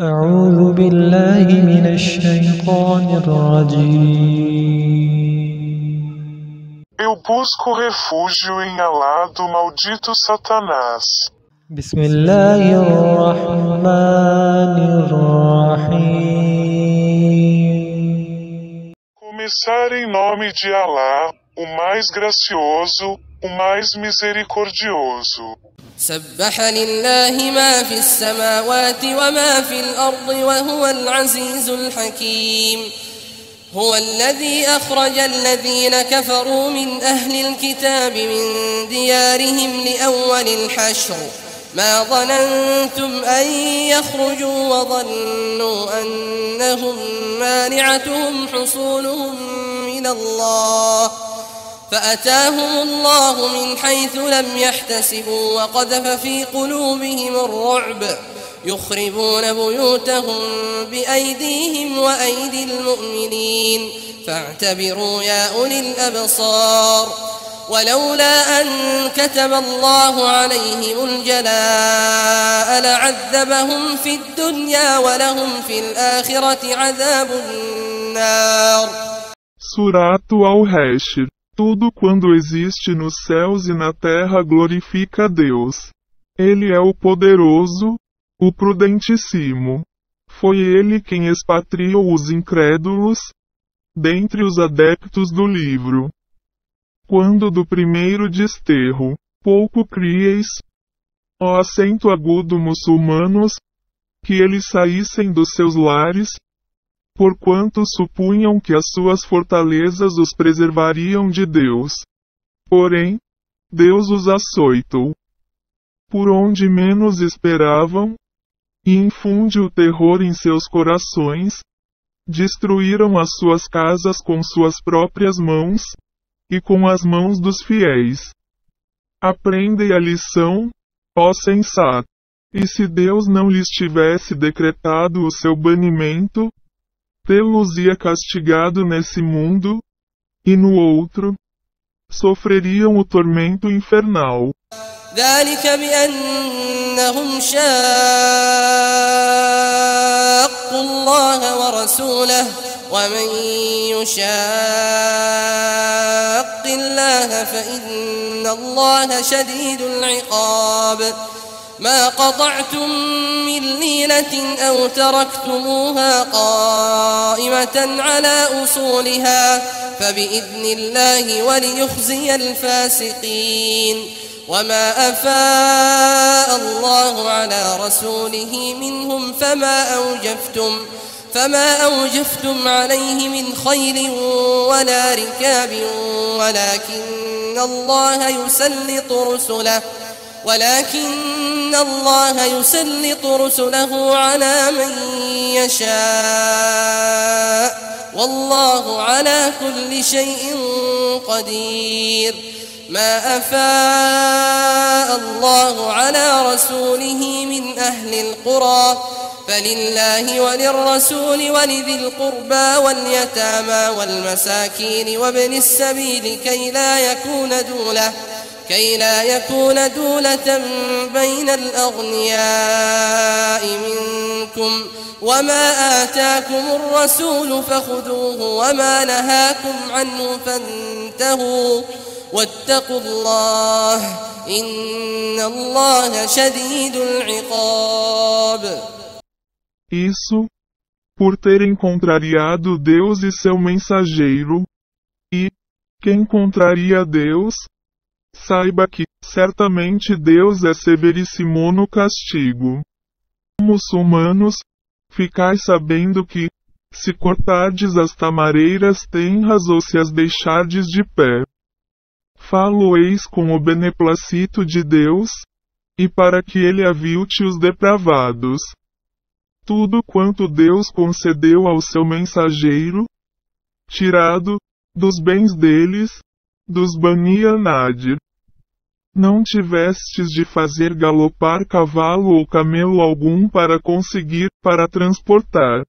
أعوذ بالله من الشيطان الرجيم. Eu busco refúgio em Alá do maldito Satanás. بسم الله الرحمن الرحيم. Começar em nome de Alá, o mais gracioso, o mais misericordioso. سبح لله ما في السماوات وما في الأرض وهو العزيز الحكيم. هو الذي أخرج الذين كفروا من أهل الكتاب من ديارهم لأول الحشر ما ظننتم أن يخرجوا وظنوا أنهم مانعتهم حصونهم من الله فأتاهم الله من حيث لم يحتسبوا وقذف في قلوبهم الرعب يخربون بيوتهم بأيديهم وأيدي المؤمنين فاعتبروا يا أولي الأبصار. ولولا أن كتب الله عليهم الجلاء لعذبهم في الدنيا ولهم في الآخرة عذاب النار. Surato al-Hashr. Tudo quando existe nos céus e na terra glorifica a Deus. Ele é o poderoso, o prudentíssimo. Foi ele quem expatriou os incrédulos dentre os adeptos do livro. Quando do primeiro desterro, pouco crieis, ó acento agudo muçulmanos, que eles saíssem dos seus lares, porquanto supunham que as suas fortalezas os preservariam de Deus. Porém, Deus os açoitou por onde menos esperavam, e infunde o terror em seus corações, destruíram as suas casas com suas próprias mãos, e com as mãos dos fiéis. Aprendem a lição, ó sensato. E se Deus não lhes tivesse decretado o seu banimento, tê-los-ia castigado nesse mundo, e no outro, sofreriam o tormento infernal. ذلك بأنهم شاقوا الله ورسوله ومن يشاق الله فإن الله شديد العقاب. ما قطعتم من لينة أو تركتموها قائمة على أصولها فبإذن الله وليخزي الفاسقين. وما أفاء الله على رسوله منهم فما أوجفتم عليه من خيل ولا ركاب ولكن الله يسلط رسله على من يشاء والله على كل شيء قدير. ما أفاء الله على رسوله من أهل القرى فلله وللرسول ولذي القربى واليتامى والمساكين وابن السبيل كي لا يكون دولة بين الأغنياء منكم. وما آتاكم الرسول فخذوه وما نهاكم عنه فانتهوا واتقوا الله إن الله شديد العقاب. Isso, por terem contrariado Deus e seu mensageiro, e, quem contraria Deus, saiba que, certamente Deus é severíssimo no castigo. Muçulmanos, ficais sabendo que, se cortardes as tamareiras tenras ou se as deixardes de pé, falo-eis com o beneplacito de Deus, e para que ele avilte os depravados. Tudo quanto Deus concedeu ao seu mensageiro, tirado, dos bens deles, dos Bani Nadir. Não tivestes de fazer galopar cavalo ou camelo algum para transportar.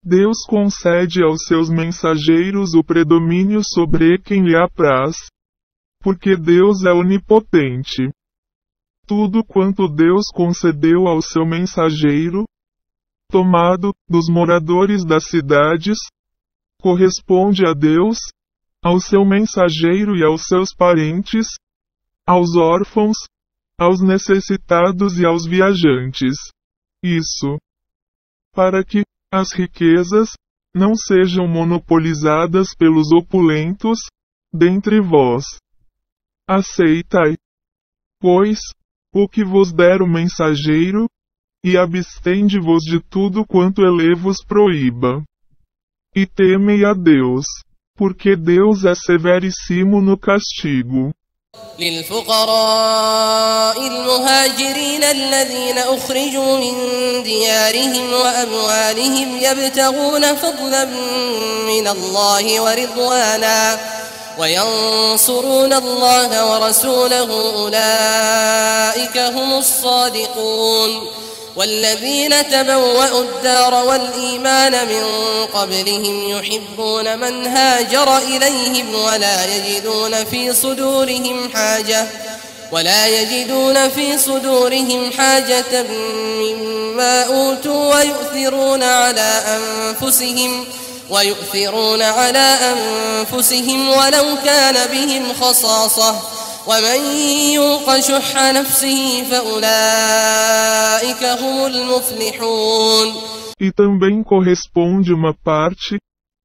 Deus concede aos seus mensageiros o predomínio sobre quem lhe apraz, porque Deus é onipotente. Tudo quanto Deus concedeu ao seu mensageiro, tomado dos moradores das cidades, corresponde a Deus, ao seu mensageiro e aos seus parentes, aos órfãos, aos necessitados e aos viajantes. Isso, para que as riquezas não sejam monopolizadas pelos opulentos dentre vós. Aceitai, pois, o que vos der o mensageiro, e abstende-vos de tudo quanto ele vos proíba. E temei a Deus, porque Deus é severissimo no castigo. للفقراء المهاجرين الذين أخرجوا من ديارهم وأموالهم يبتغون فضلا من الله ورضوانا وينصرون الله ورسوله أولئك هم الصادقون والذين تبوأوا الدار والإيمان من قبلهم يحبون من هاجر إليهم ولا يجدون في صدورهم حاجة مما أوتوا ويؤثرون على أنفسهم ولو كان بهم خصاصة ومن يوق شح نفسه فأولئك هم المفلحون. E também corresponde uma parte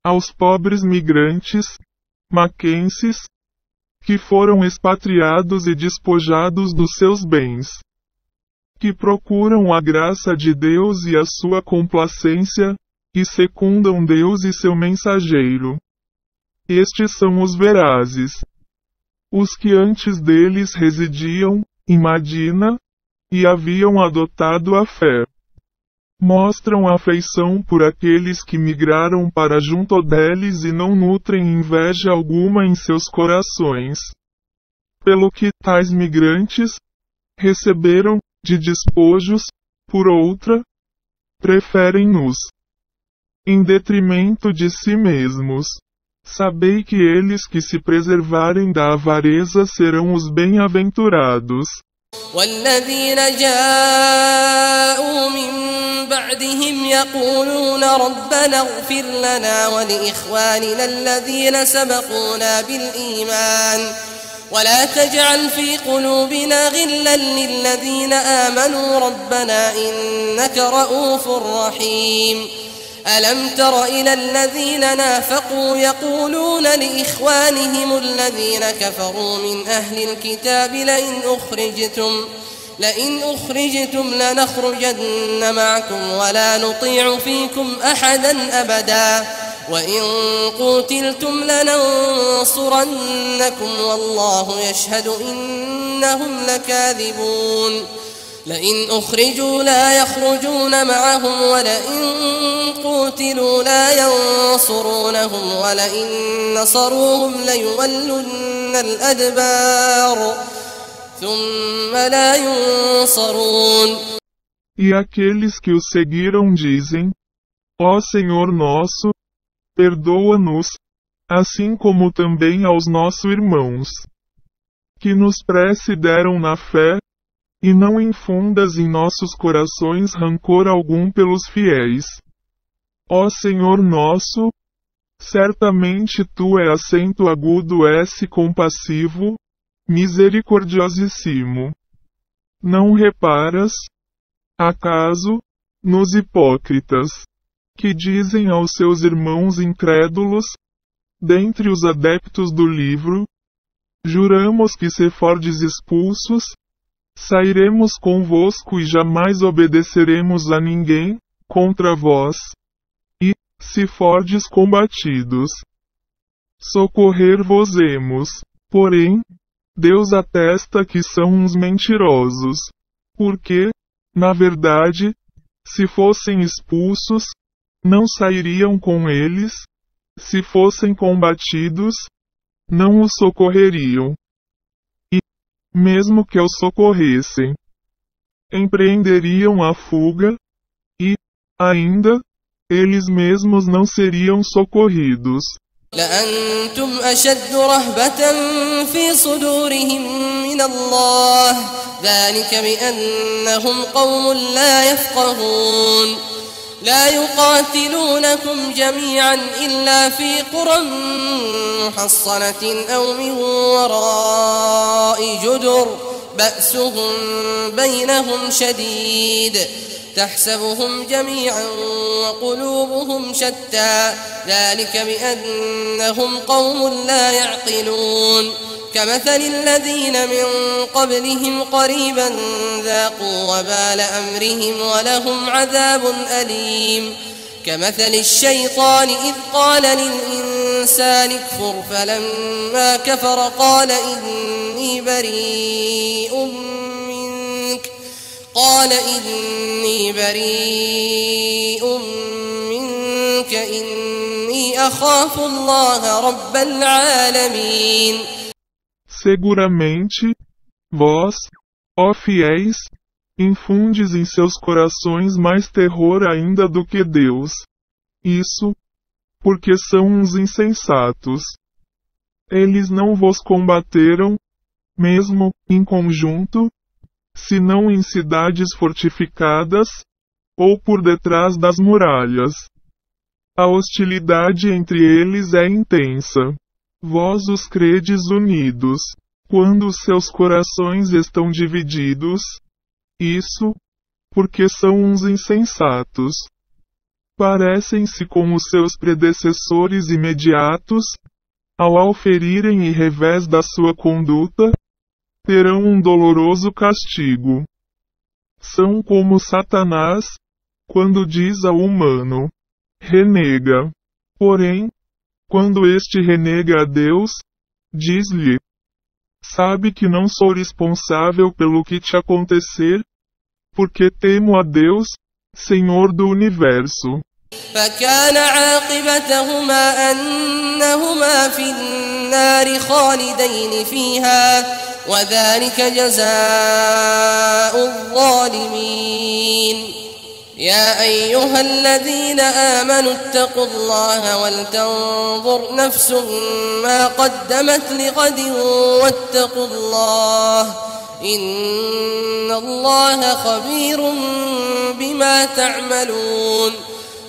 aos pobres migrantes, maquenses, que foram expatriados e despojados dos seus bens, que procuram a graça de Deus e a sua complacência, e secundam Deus e seu mensageiro. Estes são os verazes. Os que antes deles residiam em Madina e haviam adotado a fé. Mostram afeição por aqueles que migraram para junto deles e não nutrem inveja alguma em seus corações. Pelo que tais migrantes receberam de despojos, por outra, preferem-nos em detrimento de si mesmos. Sabei que eles que se preservarem da avareza serão os bem-aventurados. والذين جاءوا من بعدهم يقولون ربنا اغفر لنا ولإخواننا الذين سبقونا بالإيمان ولا تجعل في قلوبنا غلا للذين آمنوا ربنا إنك رؤوف رحيم. ألم تر إلى الذين نافقوا يقولون لإخوانهم الذين كفروا من أهل الكتاب لئن أخرجتم لنخرجن معكم ولا نطيع فيكم أحدا أبدا وإن قوتلتم لننصرنكم والله يشهد إنهم لكاذبون. لئن أخرجوا لا يخرجون معهم ولئن قوتلوا لا ينصرونهم ولئن نصروهم ليولن الأدبار ثم لا ينصرون. E aqueles que o seguiram dizem: Ó Senhor nosso, perdoa-nos, assim como também aos nossos irmãos, que nos precederam na fé, e não infundas em nossos corações rancor algum pelos fiéis. Ó Senhor nosso, certamente Tu é acento agudo S compassivo, misericordiosíssimo. Não reparas, acaso, nos hipócritas, que dizem aos seus irmãos incrédulos, dentre os adeptos do livro, juramos que se fordes expulsos, sairemos convosco e jamais obedeceremos a ninguém, contra vós. E, se fordes combatidos, socorrer-vos-emos. Porém, Deus atesta que são uns mentirosos. Porque, na verdade, se fossem expulsos, não sairiam com eles, se fossem combatidos, não os socorreriam. Mesmo que os socorressem, empreenderiam a fuga, e, ainda, eles mesmos não seriam socorridos. لأنتم أشد رهبة في صدورهم من الله ذلك بأنهم قوم لا يفقهون لا يقاتلونكم جميعا إلا في قرى محصنة أو من وراء جدر بأسهم بينهم شديد تحسبهم جميعا وقلوبهم شتى ذلك بأنهم قوم لا يعقلون كمثل الذين من قبلهم قريبا ذاقوا وبال أمرهم ولهم عذاب أليم كمثل الشيطان إذ قال للإنسان اكفر فلما كفر قال إني بريء منك إني أخاف الله رب العالمين. Seguramente, vós, ó fiéis, infundes em seus corações mais terror ainda do que Deus. Isso, porque são uns insensatos. Eles não vos combateram, mesmo em conjunto, senão em cidades fortificadas, ou por detrás das muralhas. A hostilidade entre eles é intensa. Vós os credes unidos, quando os seus corações estão divididos. Isso, porque são uns insensatos. Parecem-se com os seus predecessores imediatos, ao auferirem em revés da sua conduta, terão um doloroso castigo. São como Satanás, quando diz ao humano, renega. Porém, quando este renega a Deus, diz-lhe, sabe que não sou responsável pelo que te acontecer, porque temo a Deus, Senhor do Universo. فكان عاقبتهما أنهما في النار خالدين فيها وذلك جزاء الظالمين. يا أيها الذين آمنوا اتقوا الله ولتنظر نفس ما قدمت لغد واتقوا الله إن الله خبير بما تعملون.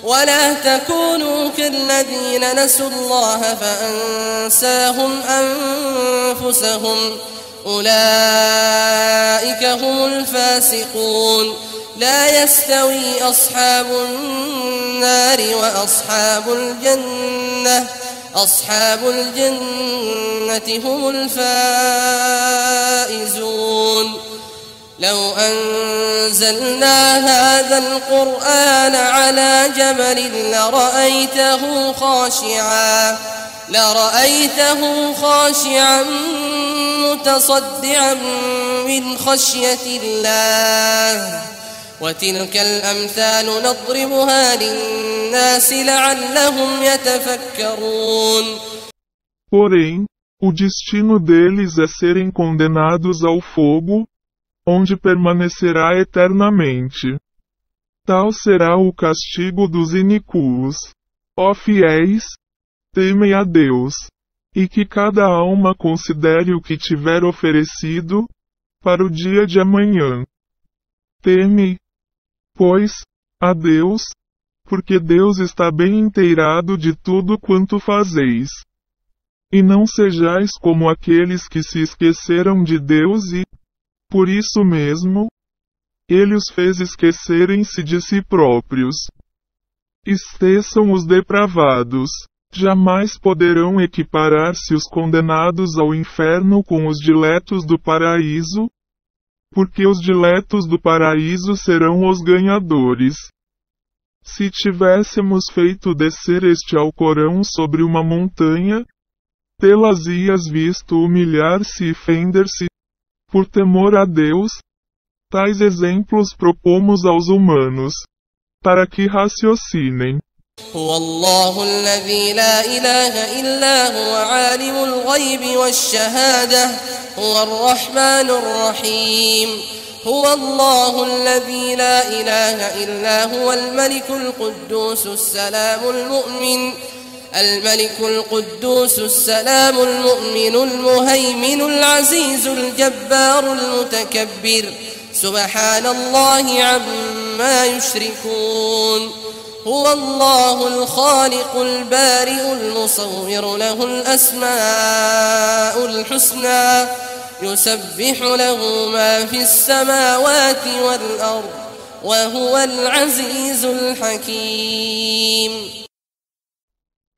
ولا تكونوا كالذين نسوا الله فأنساهم أنفسهم أولئك هم الفاسقون. لا يستوي أصحاب النار وأصحاب الجنة أصحاب الجنة هم الفائزون. لو أنزلنا هذا القرآن على جبل لرأيته خاشعا متصدعا من خشية الله. وتلك الأمثال نضربها للناس لعلهم يتفكرون. Porém, o destino deles é serem condenados ao fogo, onde permanecerá eternamente. Tal será o castigo dos iníquos. Ó fiéis, temem a Deus, e que cada alma considere o que tiver oferecido, para o dia de amanhã. Teme, pois, a Deus, porque Deus está bem inteirado de tudo quanto fazeis. E não sejais como aqueles que se esqueceram de Deus e, por isso mesmo, Ele os fez esquecerem-se de si próprios. Esqueçam os depravados. Jamais poderão equiparar-se os condenados ao inferno com os diletos do paraíso, porque os diletos do paraíso serão os ganhadores. Se tivéssemos feito descer este Alcorão sobre uma montanha, tê-las ias visto humilhar-se e fender-se, por temor a Deus. Tais exemplos propomos aos humanos, para que raciocinem. هو الله الذي لا إله إلا هو عالم الغيب والشهادة هو الرحمن الرحيم. هو الله الذي لا إله إلا هو الملك القدوس السلام المؤمن المهيمن العزيز الجبار المتكبر سبحان الله عما يشركون. هو الله الخالق البارئ المصور له الأسماء الحسنى يسبح له ما في السماوات والأرض وهو العزيز الحكيم.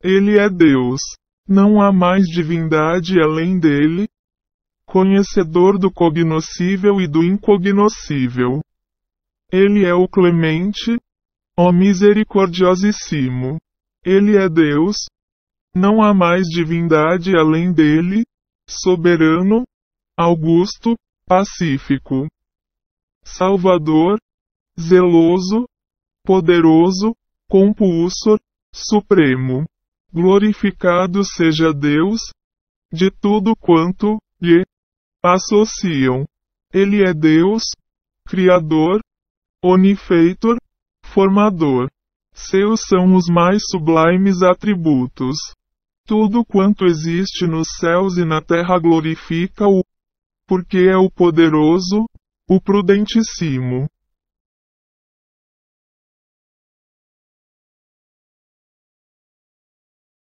Ele é Deus. Não há mais divindade além dele, conhecedor do cognoscível e do incognoscível. Ele é o Clemente, ó Misericordiosíssimo. Ele é Deus. Não há mais divindade além dele, soberano, augusto, pacífico. Salvador, zeloso, poderoso, compulsor, supremo. Glorificado seja Deus, de tudo quanto lhe associam. Ele é Deus, Criador, Onifeitor, Formador. Seus são os mais sublimes atributos. Tudo quanto existe nos céus e na terra glorifica-o, porque é o poderoso, o prudentíssimo.